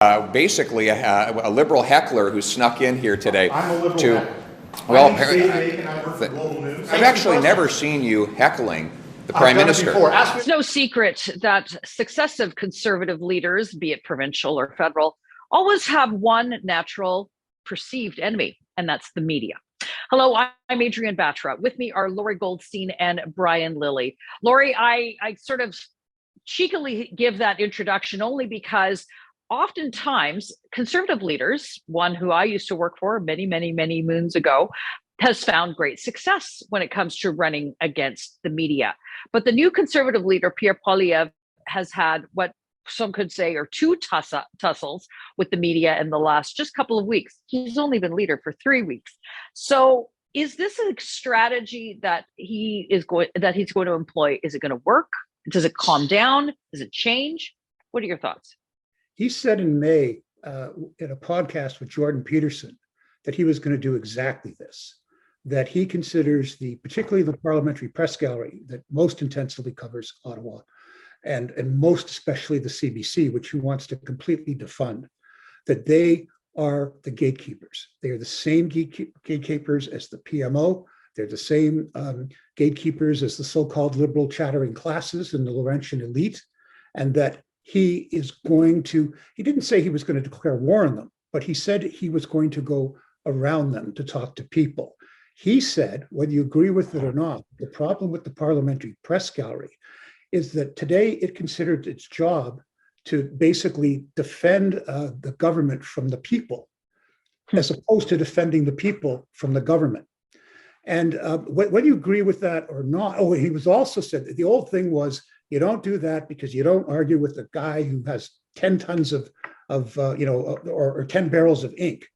Basically a liberal heckler who snuck in here today. I'm a liberal heckler. Well, I've actually never seen you heckling the Prime Minister. It's no secret that successive conservative leaders, be it provincial or federal, always have one natural perceived enemy, and that's the media. Hello, I'm Adrienne Batra. With me are Lorrie Goldstein and Brian Lilley. Lorrie, I sort of cheekily give that introduction only because oftentimes conservative leaders, one who I used to work for many moons ago, has found great success when it comes to running against the media. But the new conservative leader, Pierre Poilievre, has had what some could say are two tussles with the media in the last just couple of weeks. He's only been leader for 3 weeks. So is this a strategy that he's going to employ? Is it going to work? Does it calm down? Does it change? What are your thoughts? He said in May in a podcast with Jordan Peterson that he was going to do exactly this, that he considers particularly the parliamentary press gallery that most intensively covers Ottawa and most especially the CBC, which he wants to completely defund, that they are the gatekeepers. They are the same gatekeepers as the PMO. They're the same gatekeepers as the so-called liberal chattering classes and the Laurentian elite, and that he didn't say he was going to declare war on them, but he said he was going to go around them to talk to people. He said, whether you agree with it or not, the problem with the parliamentary press gallery is that today it considered its job to basically defend the government from the people, as opposed to defending the people from the government. And whether you agree with that or not, he was also said that the old thing was, you don't do that because you don't argue with a guy who has 10 tons or 10 barrels of ink.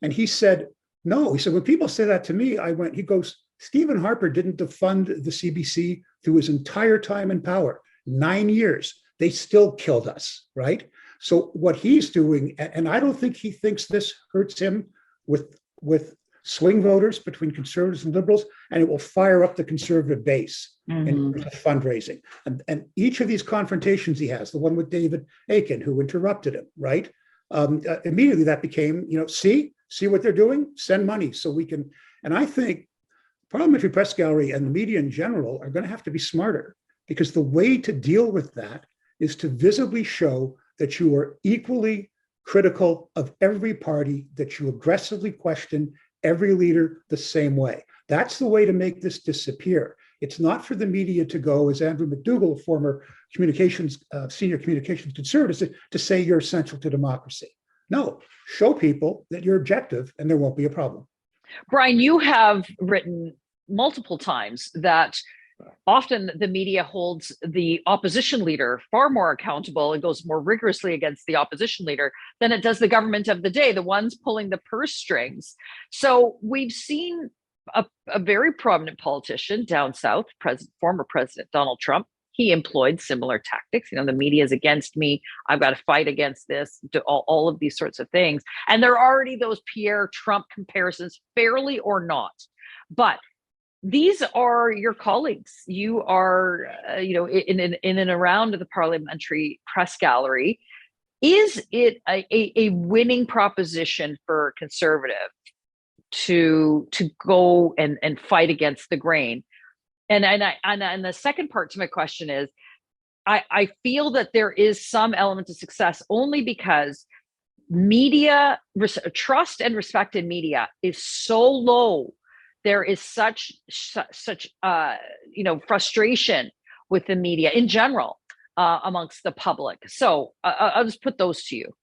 And he said, no, he said, when people say that to me, he goes, Stephen Harper didn't defund the CBC through his entire time in power, 9 years. They still killed us, right? So what he's doing, and I don't think he thinks this hurts him with swing voters between conservatives and liberals, and it will fire up the conservative base in fundraising. And each of these confrontations he has, the one with David Akin, who interrupted him, right? Immediately that became, see what they're doing? Send money so we can. And I think parliamentary press gallery and the media in general are going to have to be smarter, because the way to deal with that is to visibly show that you are equally critical of every party, that you aggressively question every leader the same way. That's the way to make this disappear. It's not for the media to go, as Andrew McDougall, a former senior communications conservative, to say you're essential to democracy. No, show people that you're objective and there won't be a problem. Brian, you have written multiple times that often the media holds the opposition leader far more accountable and goes more rigorously against the opposition leader than it does the government of the day, the ones pulling the purse strings. So we've seen a very prominent politician down south, former President Donald Trump. He employed similar tactics. The media is against me. I've got to fight against this, all of these sorts of things. And there are already those Pierre Trump comparisons, fairly or not. But these are your colleagues. You are, in and around the parliamentary press gallery. Is it a winning proposition for conservative to go and fight against the grain? And the second part to my question is, I feel that there is some element of success only because media trust and respect in media is so low. There is such frustration with the media in general amongst the public. So I'll just put those to you.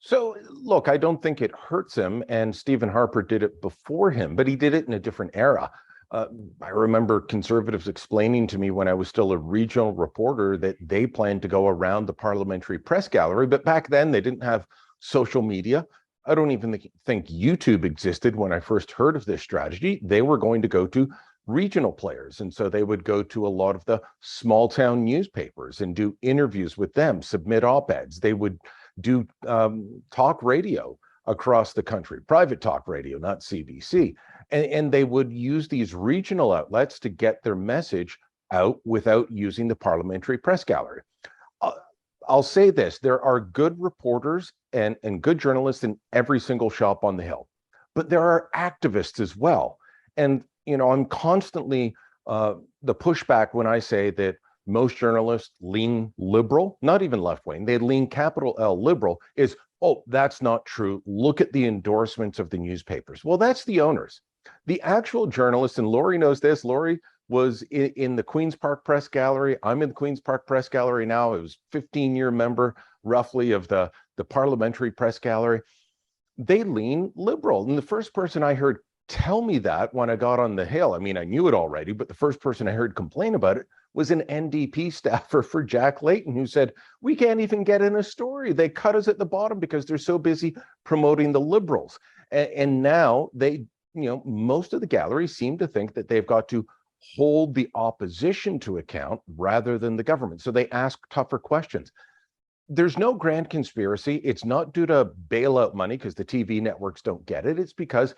So look, I don't think it hurts him, and Stephen Harper did it before him, but he did it in a different era. I remember conservatives explaining to me when I was still a regional reporter that they planned to go around the parliamentary press gallery, but back then they didn't have social media. I don't even think YouTube existed when I first heard of this strategy. They were going to go to regional players. And so they would go to a lot of the small town newspapers and do interviews with them, submit op-eds. They would do talk radio across the country, private talk radio, not CBC. And they would use these regional outlets to get their message out without using the parliamentary press gallery. I'll say this, there are good reporters and good journalists in every single shop on the Hill, but there are activists as well. And, I'm constantly the pushback when I say that most journalists lean liberal, not even left-wing, they lean capital L liberal, is, oh, that's not true. Look at the endorsements of the newspapers. Well, that's the owners. The actual journalists, and Lorrie knows this, Lorrie was in the Queen's Park Press Gallery. I'm in the Queen's Park Press Gallery now. I was 15-year member, roughly, of the Parliamentary Press Gallery. They lean liberal. And the first person I heard tell me that when I got on the Hill, I mean, I knew it already, but the first person I heard complain about it was an NDP staffer for Jack Layton, who said, we can't even get in a story. They cut us at the bottom because they're so busy promoting the Liberals. And now they, most of the galleries seem to think that they've got to hold the opposition to account rather than the government. So they ask tougher questions. There's no grand conspiracy. It's not due to bailout money because the TV networks don't get it. It's because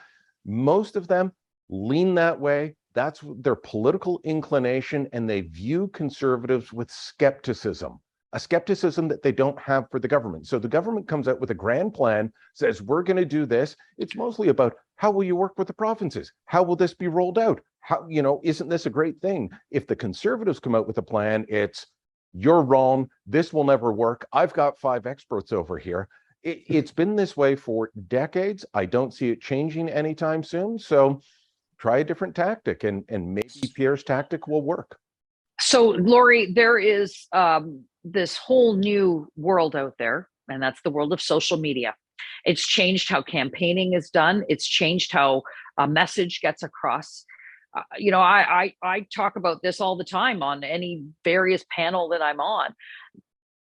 most of them lean that way. That's their political inclination, and they view conservatives with skepticism, a skepticism that they don't have for the government. So the government comes out with a grand plan, says, we're going to do this. It's mostly about, how will you work with the provinces? How will this be rolled out? How, isn't this a great thing? If the conservatives come out with a plan, it's, you're wrong. This will never work. I've got 5 experts over here. It's been this way for decades. I don't see it changing anytime soon. So try a different tactic, and maybe Pierre's tactic will work. So, Lorrie, there is this whole new world out there, and that's the world of social media. It's changed how campaigning is done. It's changed how a message gets across. I talk about this all the time on any various panel that I'm on.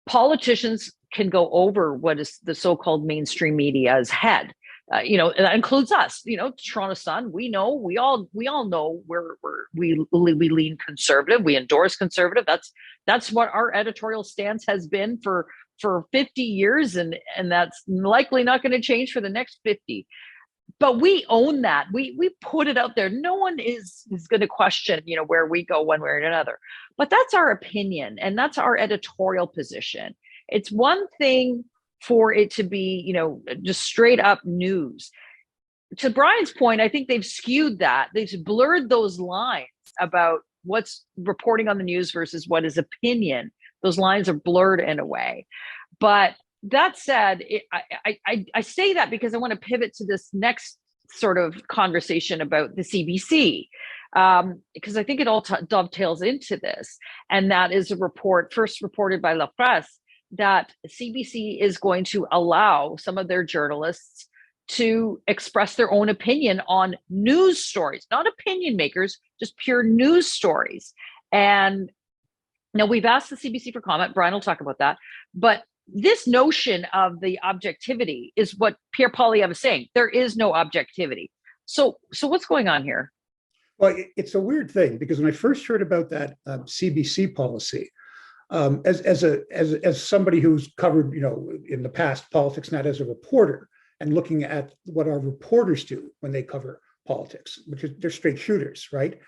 Politicians can go over what is the so-called mainstream media's head. And that includes us. Toronto Sun. We know. We all know we lean conservative. We endorse conservative. That's what our editorial stance has been for 50 years, and that's likely not going to change for the next 50. But we own that. We put it out there. No one is going to question, where we go one way or another. But that's our opinion, and that's our editorial position. It's one thing for it to be, just straight up news. To Brian's point, I think they've skewed that. They've blurred those lines about what's reporting on the news versus what is opinion. Those lines are blurred in a way. But that said, I say that because I want to pivot to this next sort of conversation about the CBC, because I think it all dovetails into this. And that is a report first reported by La Presse that CBC is going to allow some of their journalists to express their own opinion on news stories, not opinion makers, just pure news stories. And now we've asked the CBC for comment. Brian will talk about that. But this notion of the objectivity is what Pierre Poilievre is saying. There is no objectivity. So what's going on here? Well, it's a weird thing, because when I first heard about that CBC policy, as somebody who's covered, in the past politics, not as a reporter, and looking at what our reporters do when they cover politics, which is they're straight shooters, right?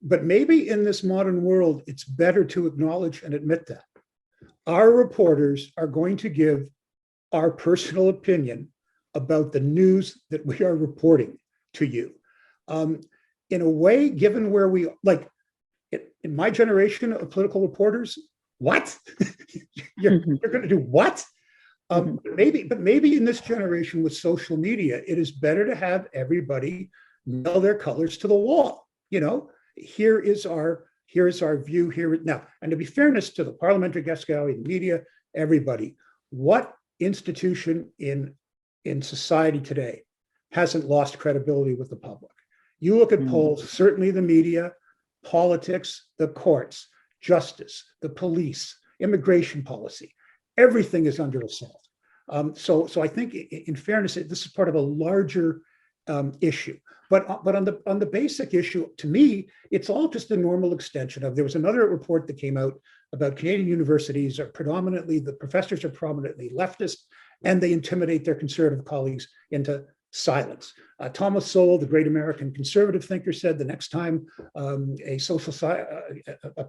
But maybe in this modern world, it's better to acknowledge and admit that our reporters are going to give our personal opinion about the news that we are reporting to you. In a way, given where we, like, in my generation of political reporters, what? you're going to do what? Maybe in this generation with social media, it is better to have everybody nail their colors to the wall. Here is our view here now. And to be fairness to the parliamentary guest gallery, the media, everybody, what institution in society today hasn't lost credibility with the public? You look at polls, certainly the media, politics, the courts, justice, the police, immigration policy, everything is under assault. So I think, in fairness, this is part of a larger issue. But on the basic issue, to me, it's all just a normal extension of. There was another report that came out about Canadian universities are predominantly, the professors are prominently leftist, and they intimidate their conservative colleagues into silence. Thomas Sowell, the great American conservative thinker, said the next time a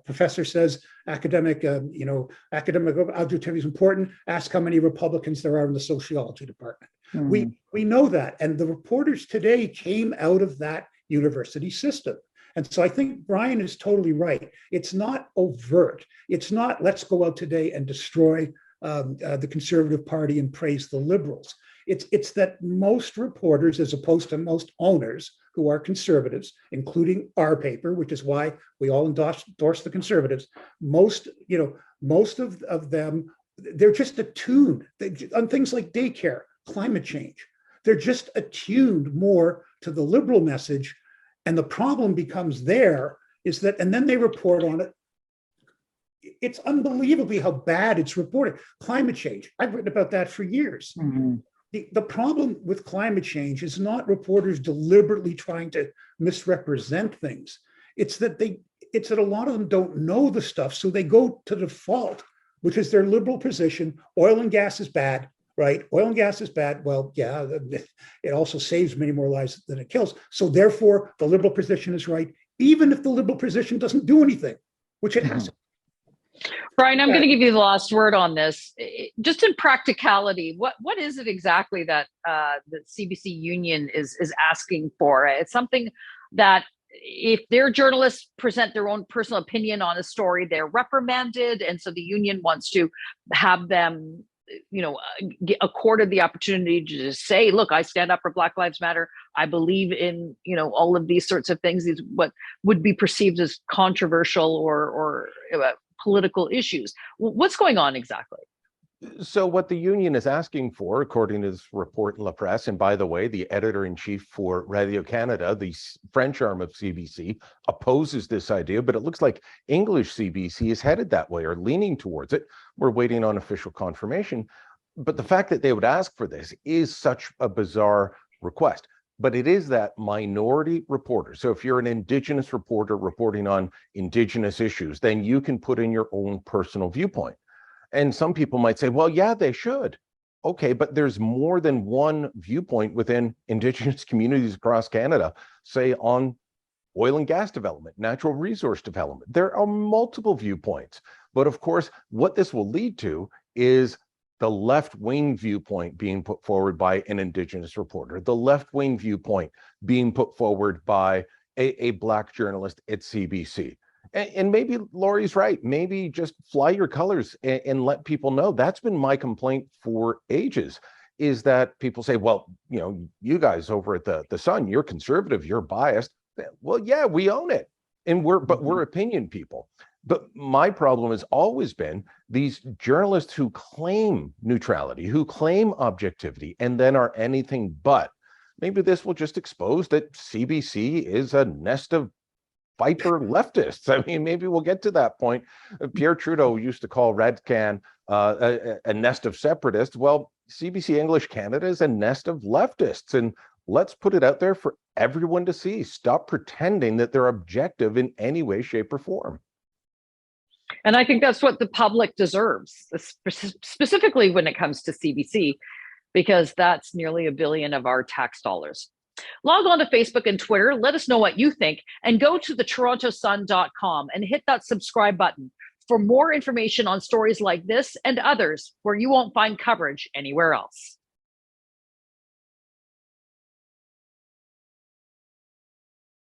professor says academic objectivity is important, ask how many Republicans there are in the sociology department. We know that, and the reporters today came out of that university system. And so I think Brian is totally right. It's not overt. It's not let's go out today and destroy the Conservative Party and praise the Liberals. It's that most reporters, as opposed to most owners who are conservatives, including our paper, which is why we all endorse the Conservatives, most of them, they're just attuned on things like daycare, climate change. They're just attuned more to the Liberal message. And the problem becomes is that, and then they report on it. It's unbelievably how bad it's reported. Climate change, I've written about that for years. The problem with climate change is not reporters deliberately trying to misrepresent things. It's that a lot of them don't know the stuff, so they go to default, which is their Liberal position. Oil and gas is bad, right? Oil and gas is bad. Well, yeah, it also saves many more lives than it kills. So therefore, the Liberal position is right, even if the Liberal position doesn't do anything, which it hasn't. Brian, I'm going to give you the last word on this. Just in practicality, what is it exactly that the CBC union is asking for? It's something that if their journalists present their own personal opinion on a story, they're reprimanded, and so the union wants to have them, accorded the opportunity to just say, "Look, I stand up for Black Lives Matter. I believe in all of these sorts of things. These what would be perceived as controversial or political issues." What's going on exactly? So what the union is asking for, according to this report in La Presse, and by the way, the editor-in-chief for Radio-Canada, the French arm of CBC, opposes this idea, but it looks like English CBC is headed that way or leaning towards it. We're waiting on official confirmation. But the fact that they would ask for this is such a bizarre request. But it is that minority reporter. So if you're an Indigenous reporter reporting on Indigenous issues, then you can put in your own personal viewpoint. And some people might say, well, yeah, they should. Okay, but there's more than one viewpoint within Indigenous communities across Canada, say on oil and gas development, natural resource development. There are multiple viewpoints. But of course, what this will lead to is the left-wing viewpoint being put forward by an Indigenous reporter, the left-wing viewpoint being put forward by a Black journalist at CBC. And maybe Lorrie's right. Maybe just fly your colors and let people know. That's been my complaint for ages, is that people say, well, you guys over at the Sun, you're conservative, you're biased. Well, yeah, we own it. And we're opinion people. But my problem has always been these journalists who claim neutrality, who claim objectivity, and then are anything but. Maybe this will just expose that CBC is a nest of viper leftists. I mean, maybe we'll get to that point. Pierre Trudeau used to call Redcan a nest of separatists. Well, CBC English Canada is a nest of leftists. And let's put it out there for everyone to see. Stop pretending that they're objective in any way, shape, or form. And I think that's what the public deserves, specifically when it comes to CBC, because that's nearly $1 billion of our tax dollars. Log on to Facebook and Twitter. Let us know what you think, and go to thetorontosun.com and hit that subscribe button for more information on stories like this and others where you won't find coverage anywhere else.